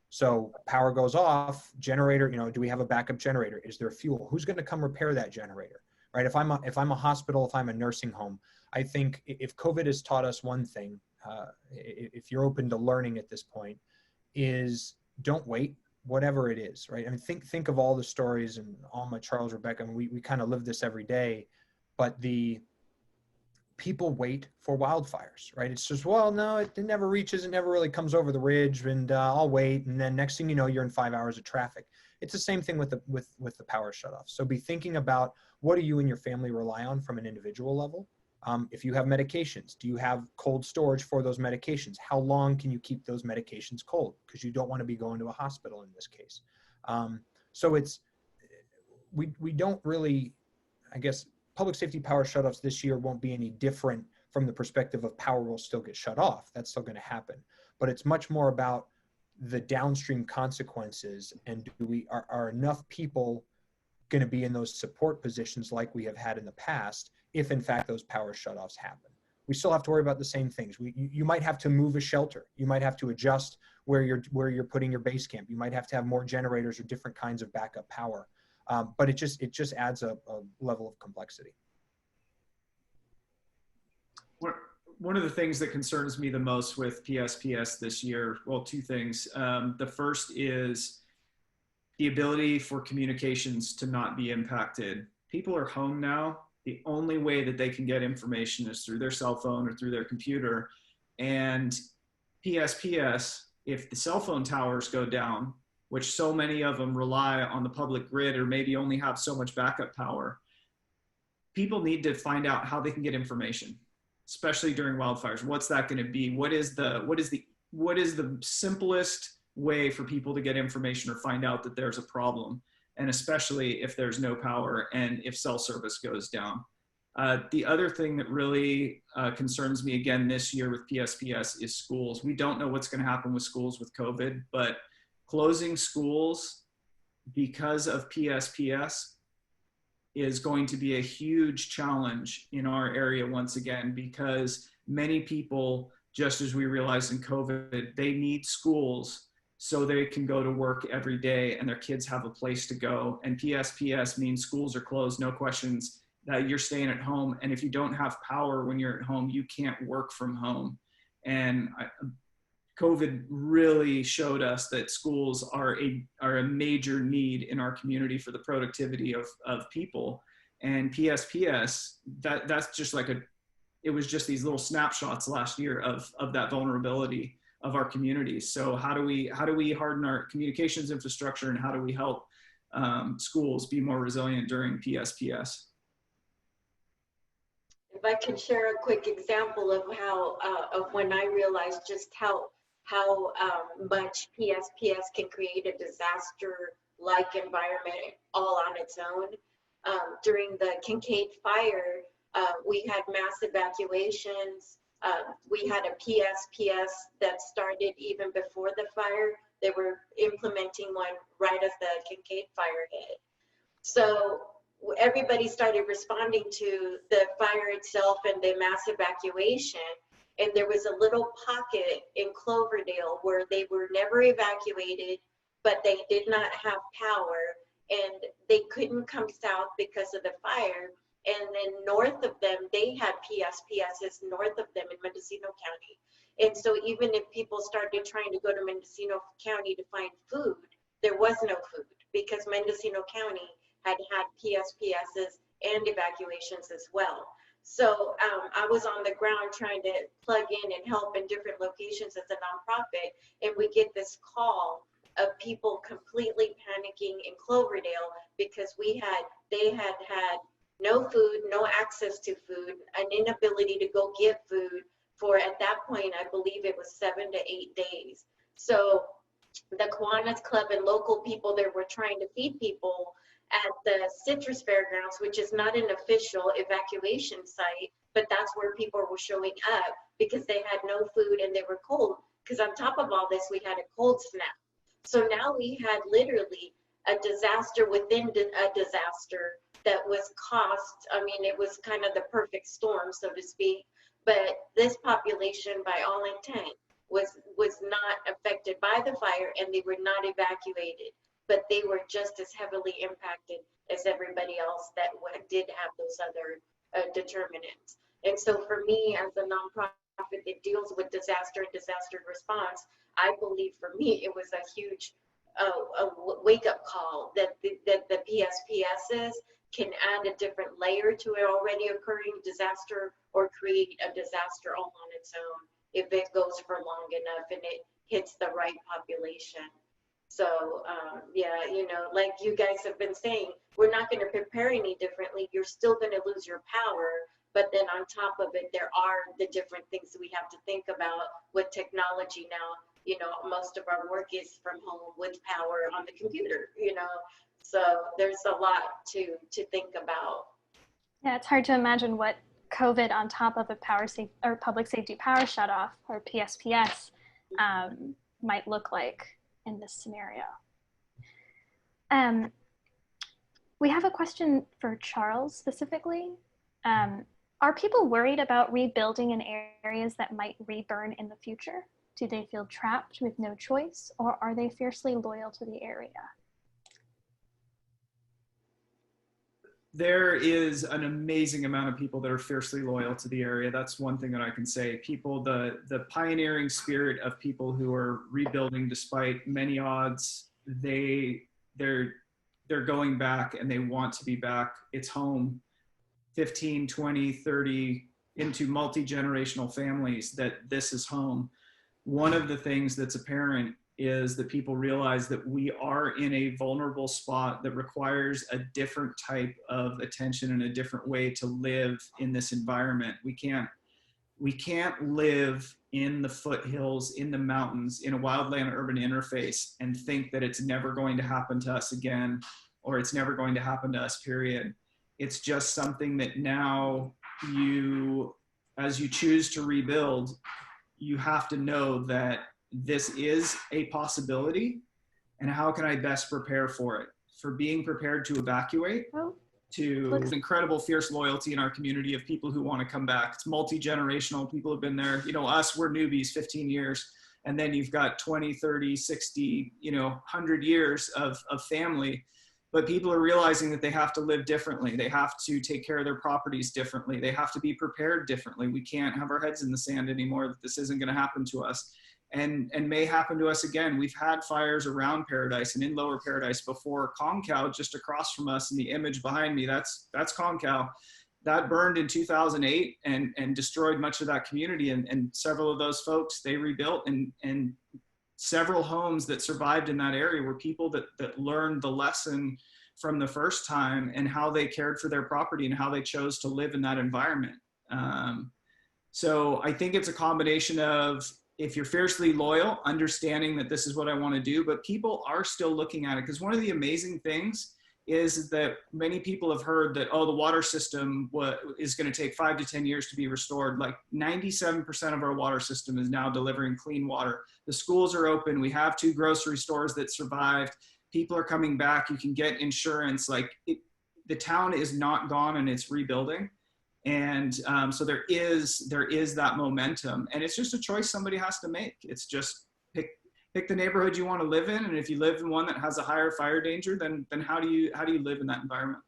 So power goes off, generator, do we have a backup generator? Is there fuel? Who's going to come repair that generator, right? If I'm a hospital, if I'm a nursing home, I think if COVID has taught us one thing, if you're open to learning at this point, is don't wait, whatever it is, right? I mean, think of all the stories, and Alma, Charles, Rebecca, and we kind of live this every day, but the people wait for wildfires, right? It's just, well, no, it never reaches, it never really comes over the ridge, and I'll wait. And then next thing you know, you're in 5 hours of traffic. It's the same thing with the power shutoff. So be thinking about, what do you and your family rely on from an individual level? If you have medications, do you have cold storage for those medications? How long can you keep those medications cold? Because you don't want to be going to a hospital in this case. So we don't really, I guess, public safety power shutoffs this year won't be any different from the perspective of power will still get shut off. That's still going to happen. But it's much more about the downstream consequences, and are enough people going to be in those support positions like we have had in the past if in fact those power shutoffs happen. We still have to worry about the same things. You might have to move a shelter. You might have to adjust where you're putting your base camp. You might have to have more generators or different kinds of backup power. But it just adds a level of complexity. One of the things that concerns me the most with PSPS this year, well, two things. The first is the ability for communications to not be impacted. People are home now. The only way that they can get information is through their cell phone or through their computer. And PSPS, if the cell phone towers go down, which so many of them rely on the public grid or maybe only have so much backup power, people need to find out how they can get information, especially during wildfires. What's that going to be? What is the simplest way for people to get information or find out that there's a problem? And especially if there's no power and if cell service goes down. The other thing that really concerns me again this year with PSPS is schools. We don't know what's going to happen with schools with COVID, but closing schools because of PSPS is going to be a huge challenge in our area once again, because many people, just as we realized in COVID, they need schools so they can go to work every day and their kids have a place to go. And PSPS means schools are closed, no questions, that you're staying at home. And if you don't have power when you're at home, you can't work from home. And COVID really showed us that schools are a major need in our community for the productivity of people. And PSPS, that's just like it was just these little snapshots last year of that vulnerability of our communities. So how do we harden our communications infrastructure, and how do we help schools be more resilient during PSPS? If I can share a quick example of how of when I realized just how much PSPS can create a disaster-like environment all on its own. During the Kincaid fire, we had mass evacuations. We had a PSPS that started even before the fire. They were implementing one right as the Kincaid fire hit. So everybody started responding to the fire itself and the mass evacuation. And there was a little pocket in Cloverdale where they were never evacuated, but they did not have power, and they couldn't come south because of the fire. And then north of them, they had PSPSs north of them in Mendocino County. And so even if people started trying to go to Mendocino County to find food, there was no food because Mendocino County had PSPSs and evacuations as well. So I was on the ground trying to plug in and help in different locations as a nonprofit, and we get this call of people completely panicking in Cloverdale because they had no food, no access to food, an inability to go get food for, at that point, I believe it was 7 to 8 days. So the Kiwanis Club and local people there were trying to feed people at the Citrus Fairgrounds, which is not an official evacuation site, but that's where people were showing up because they had no food and they were cold. Because on top of all this, we had a cold snap. So now we had literally a disaster within a disaster that was it was kind of the perfect storm, so to speak. But this population, by all intent, was not affected by the fire, and they were not evacuated, but they were just as heavily impacted as everybody else that did have those other determinants. And so for me, as a nonprofit that deals with disaster and disaster response, I believe for me it was a huge wake-up call that the PSPSs can add a different layer to an already occurring disaster or create a disaster all on its own if it goes for long enough and it hits the right population. So yeah, like you guys have been saying, we're not going to prepare any differently. You're still going to lose your power, but then on top of it, there are the different things that we have to think about with technology now. Most of our work is from home with power on the computer, so there's a lot to think about. Yeah, it's hard to imagine what COVID on top of a public safety power shutoff or PSPS might look like in this scenario. We have a question for Charles specifically. Are people worried about rebuilding in areas that might reburn in the future? Do they feel trapped with no choice, or are they fiercely loyal to the area? There is an amazing amount of people that are fiercely loyal to the area. That's one thing that I can say. People, the pioneering spirit of people who are rebuilding despite many odds, they're going back and they want to be back. It's home. 15, 20, 30 into multi-generational families that this is home. One of the things that's apparent is that people realize that we are in a vulnerable spot that requires a different type of attention and a different way to live in this environment. We can't live in the foothills, in the mountains, in a wildland urban interface and think that it's never going to happen to us again, or it's never going to happen to us, period. It's just something that now as you choose to rebuild, you have to know that this is a possibility, and how can I best prepare for it? For being prepared to evacuate, to incredible fierce loyalty in our community of people who want to come back. It's multi-generational. People have been there. Us, we're newbies, 15 years. and then you've got 20, 30, 60, 100 years of family. But people are realizing that they have to live differently. They have to take care of their properties differently. They have to be prepared differently. We can't have our heads in the sand anymore that this isn't going to happen to us, and may happen to us again. We've had fires around Paradise and in Lower Paradise before. Concow, just across from us, in the image behind me, that's Concow. That burned in 2008 and destroyed much of that community. And several of those folks, they rebuilt, and several homes that survived in that area were people that learned the lesson from the first time, and how they cared for their property and how they chose to live in that environment. So I think it's a combination of, if you're fiercely loyal, understanding that this is what I want to do, but people are still looking at it. Because one of the amazing things is that many people have heard that, oh, the water system is going to take 5 to 10 years to be restored. Like 97% of our water system is now delivering clean water. The schools are open. We have 2 grocery stores that survived. People are coming back. You can get insurance. The town is not gone, and it's rebuilding. And so there is that momentum, and it's just a choice somebody has to make. It's just pick the neighborhood you want to live in, and if you live in one that has a higher fire danger, then how do you live in that environment?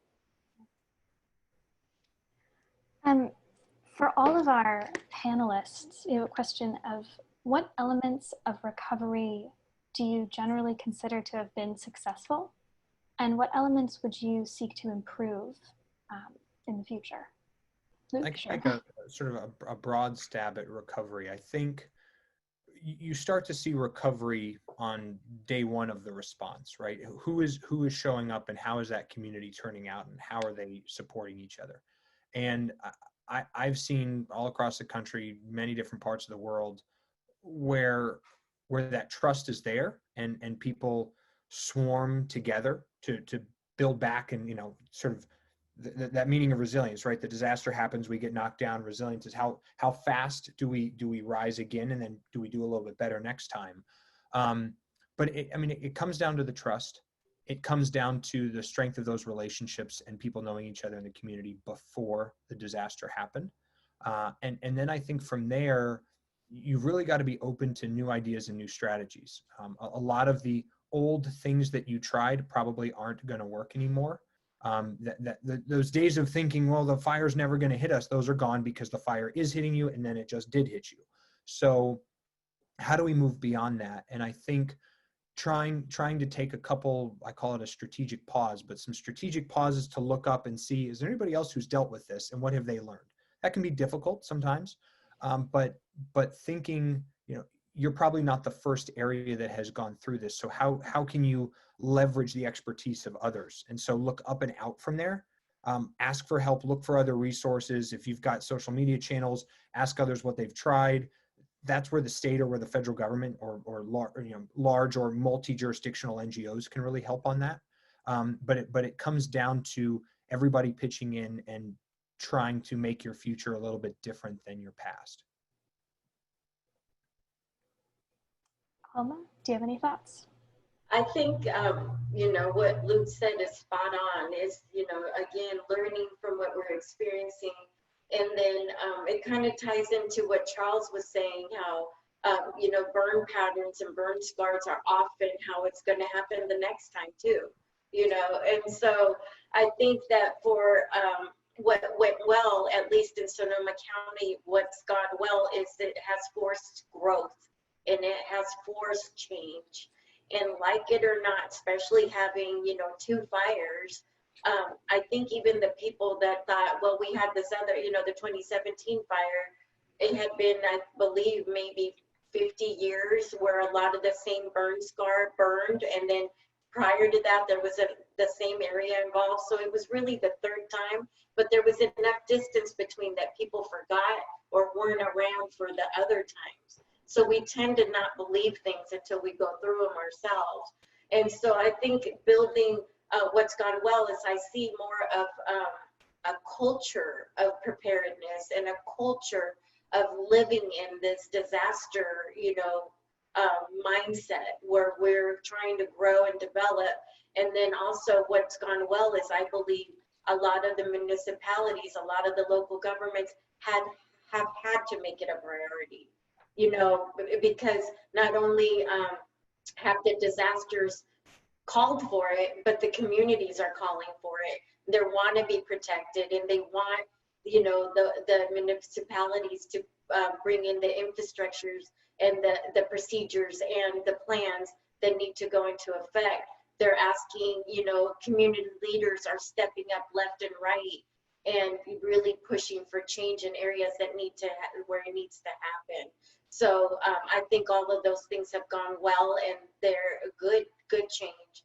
For all of our panelists, we have a question of, what elements of recovery do you generally consider to have been successful, and what elements would you seek to improve in the future? Luke, I sure. take a sort of a broad stab at recovery. I think you start to see recovery on day one of the response, right? Who is showing up, and how is that community turning out, and how are they supporting each other? And I've seen all across the country, many different parts of the world, where that trust is there, and people swarm together to build back, and sort of that meaning of resilience, right? The disaster happens, we get knocked down. Resilience is how fast do we rise again, and then do we do a little bit better next time? But it comes down to the trust. It comes down to the strength of those relationships and people knowing each other in the community before the disaster happened. And then I think from there, you've really got to be open to new ideas and new strategies. A lot of the old things that you tried probably aren't going to work anymore. Those days of thinking, well, the fire's never going to hit us, those are gone, because the fire is hitting you, and then it just did hit you. So how do we move beyond that? And I think trying to take a couple, I call it a strategic pause, but some strategic pauses to look up and see, is there anybody else who's dealt with this, and what have they learned? That can be difficult sometimes, but thinking, you're probably not the first area that has gone through this. So how can you leverage the expertise of others? And so look up and out from there. Ask for help, look for other resources. If you've got social media channels, ask others what they've tried. That's where the state or where the federal government or large or multi-jurisdictional NGOs can really help on that. But it comes down to everybody pitching in and trying to make your future a little bit different than your past. Alma, do you have any thoughts? I think, what Luke said is spot on, is, again, learning from what we're experiencing. And then it kind of ties into what Charles was saying, how, burn patterns and burn scars are often how it's going to happen the next time too, And so I think that for what went well, at least in Sonoma County, what's gone well is it has forced growth, and it has forced change. And like it or not, especially having, 2 fires, I think even the people that thought, well, we had this other, the 2017 fire, it had been, I believe, maybe 50 years where a lot of the same burn scar burned. And then prior to that, there was the same area involved. So it was really the 3rd time, but there was enough distance between that people forgot or weren't around for the other times. So we tend to not believe things until we go through them ourselves. And so I think building what's gone well is I see more of a culture of preparedness and a culture of living in this disaster, mindset where we're trying to grow and develop. And then also what's gone well is I believe a lot of the municipalities, a lot of the local governments have had to make it a priority. you know, because not only have the disasters called for it, but the communities are calling for it. They want to be protected, and they want, you know, the municipalities to bring in the infrastructures and the procedures and the plans that need to go into effect. They're asking, you know, community leaders are stepping up left and right and really pushing for change in areas that need to, where it needs to happen. So I think all of those things have gone well, and they're a good change.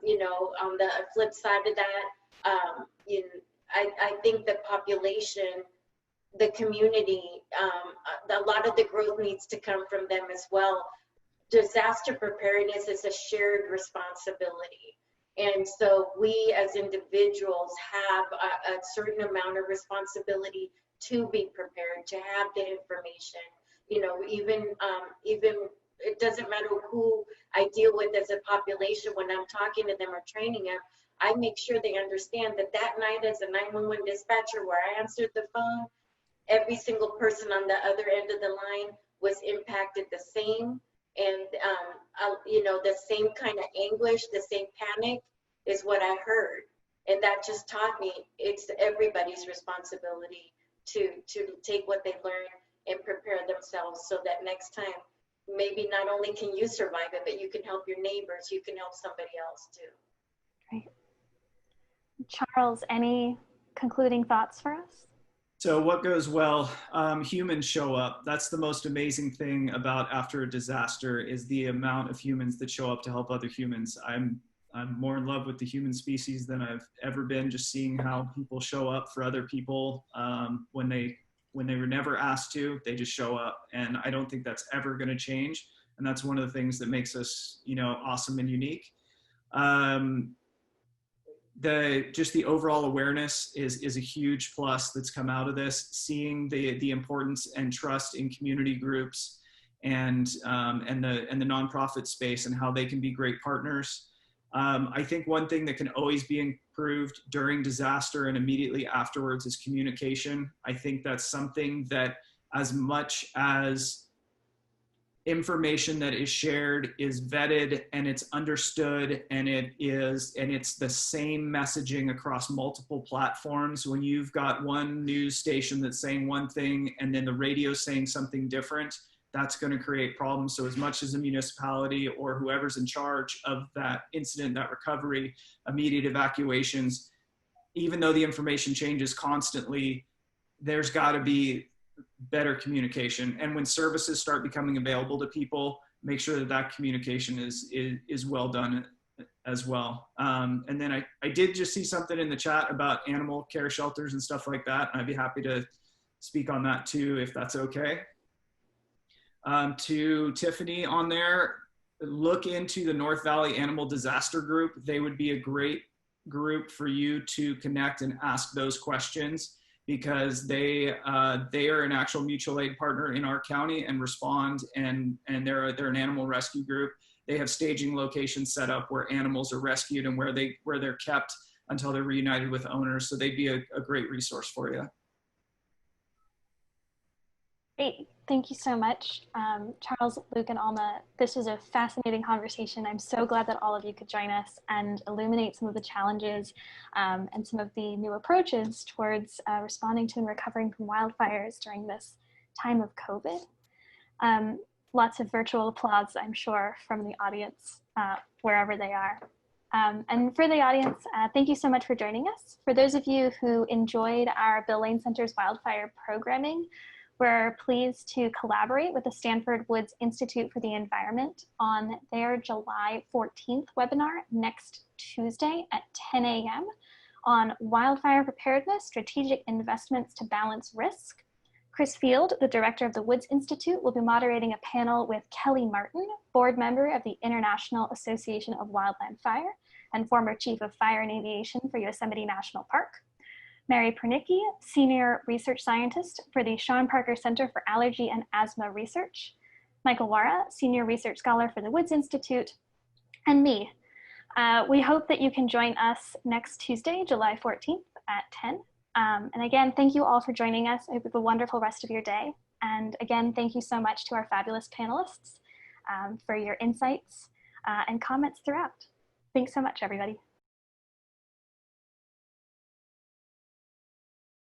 You know, on the flip side of that, you know, I think the population, the community, a lot of the growth needs to come from them as well. Disaster preparedness is a shared responsibility. And so we as individuals have a certain amount of responsibility to be prepared, to have the information. You know, even it doesn't matter who I deal with as a population, when I'm talking to them or training them, I make sure they understand that that night as a 911 dispatcher where I answered the phone, every single person on the other end of the line was impacted the same. And, you know, the same kind of anguish, the same panic is what I heard. And that just taught me it's everybody's responsibility to take what they learn and prepare themselves, so that next time, maybe not only can you survive it, but you can help your neighbors, you can help somebody else too. Great. Charles, any concluding thoughts for us? So what goes well? Humans show up. That's the most amazing thing about after a disaster, is the amount of humans that show up to help other humans. I'm more in love with the human species than I've ever been, just seeing how people show up for other people when they were never asked to. They just show up, and I don't think that's ever going to change. And that's one of the things that makes us, you know, awesome and unique. Just the overall awareness is a huge plus that's come out of this. Seeing the importance and trust in community groups and the nonprofit space, and how they can be great partners. I think one thing that can always be improved during disaster and immediately afterwards is communication. I think that's something that, as much as information that is shared is vetted and it's understood, and it's the same messaging across multiple platforms. When you've got one news station that's saying one thing and then the radio saying something different, that's going to create problems. So as much as a municipality or whoever's in charge of that incident, that recovery, immediate evacuations, even though the information changes constantly, there's got to be better communication. And when services start becoming available to people, make sure that that communication is well done as well. And then I did just see something in the chat about animal care shelters and stuff like that. And I'd be happy to speak on that too, if that's okay. To Tiffany on there, look into the North Valley Animal Disaster Group. They would be a great group for you to connect and ask those questions, because they are an actual mutual aid partner in our county and respond, and they're an animal rescue group. They have staging locations set up where animals are rescued and where they're kept until they're reunited with owners. So they'd be a great resource for you. Great, thank you so much. Charles, Luke, and Alma, this was a fascinating conversation. I'm so glad that all of you could join us and illuminate some of the challenges and some of the new approaches towards responding to and recovering from wildfires during this time of COVID. Lots of virtual applause, I'm sure, from the audience, wherever they are. And for the audience, thank you so much for joining us. For those of you who enjoyed our Bill Lane Center's wildfire programming, we're pleased to collaborate with the Stanford Woods Institute for the Environment on their July 14th webinar next Tuesday at 10 a.m. on wildfire preparedness, strategic investments to balance risk. Chris Field, the director of the Woods Institute, will be moderating a panel with Kelly Martin, board member of the International Association of Wildland Fire and former chief of fire and aviation for Yosemite National Park. Mary Pernicki, Senior Research Scientist for the Sean Parker Center for Allergy and Asthma Research, Michael Wara, Senior Research Scholar for the Woods Institute, and me. We hope that you can join us next Tuesday, July 14th at 10. And again, thank you all for joining us. I hope you have a wonderful rest of your day, And again, thank you so much to our fabulous panelists for your insights and comments throughout. Thanks so much, everybody.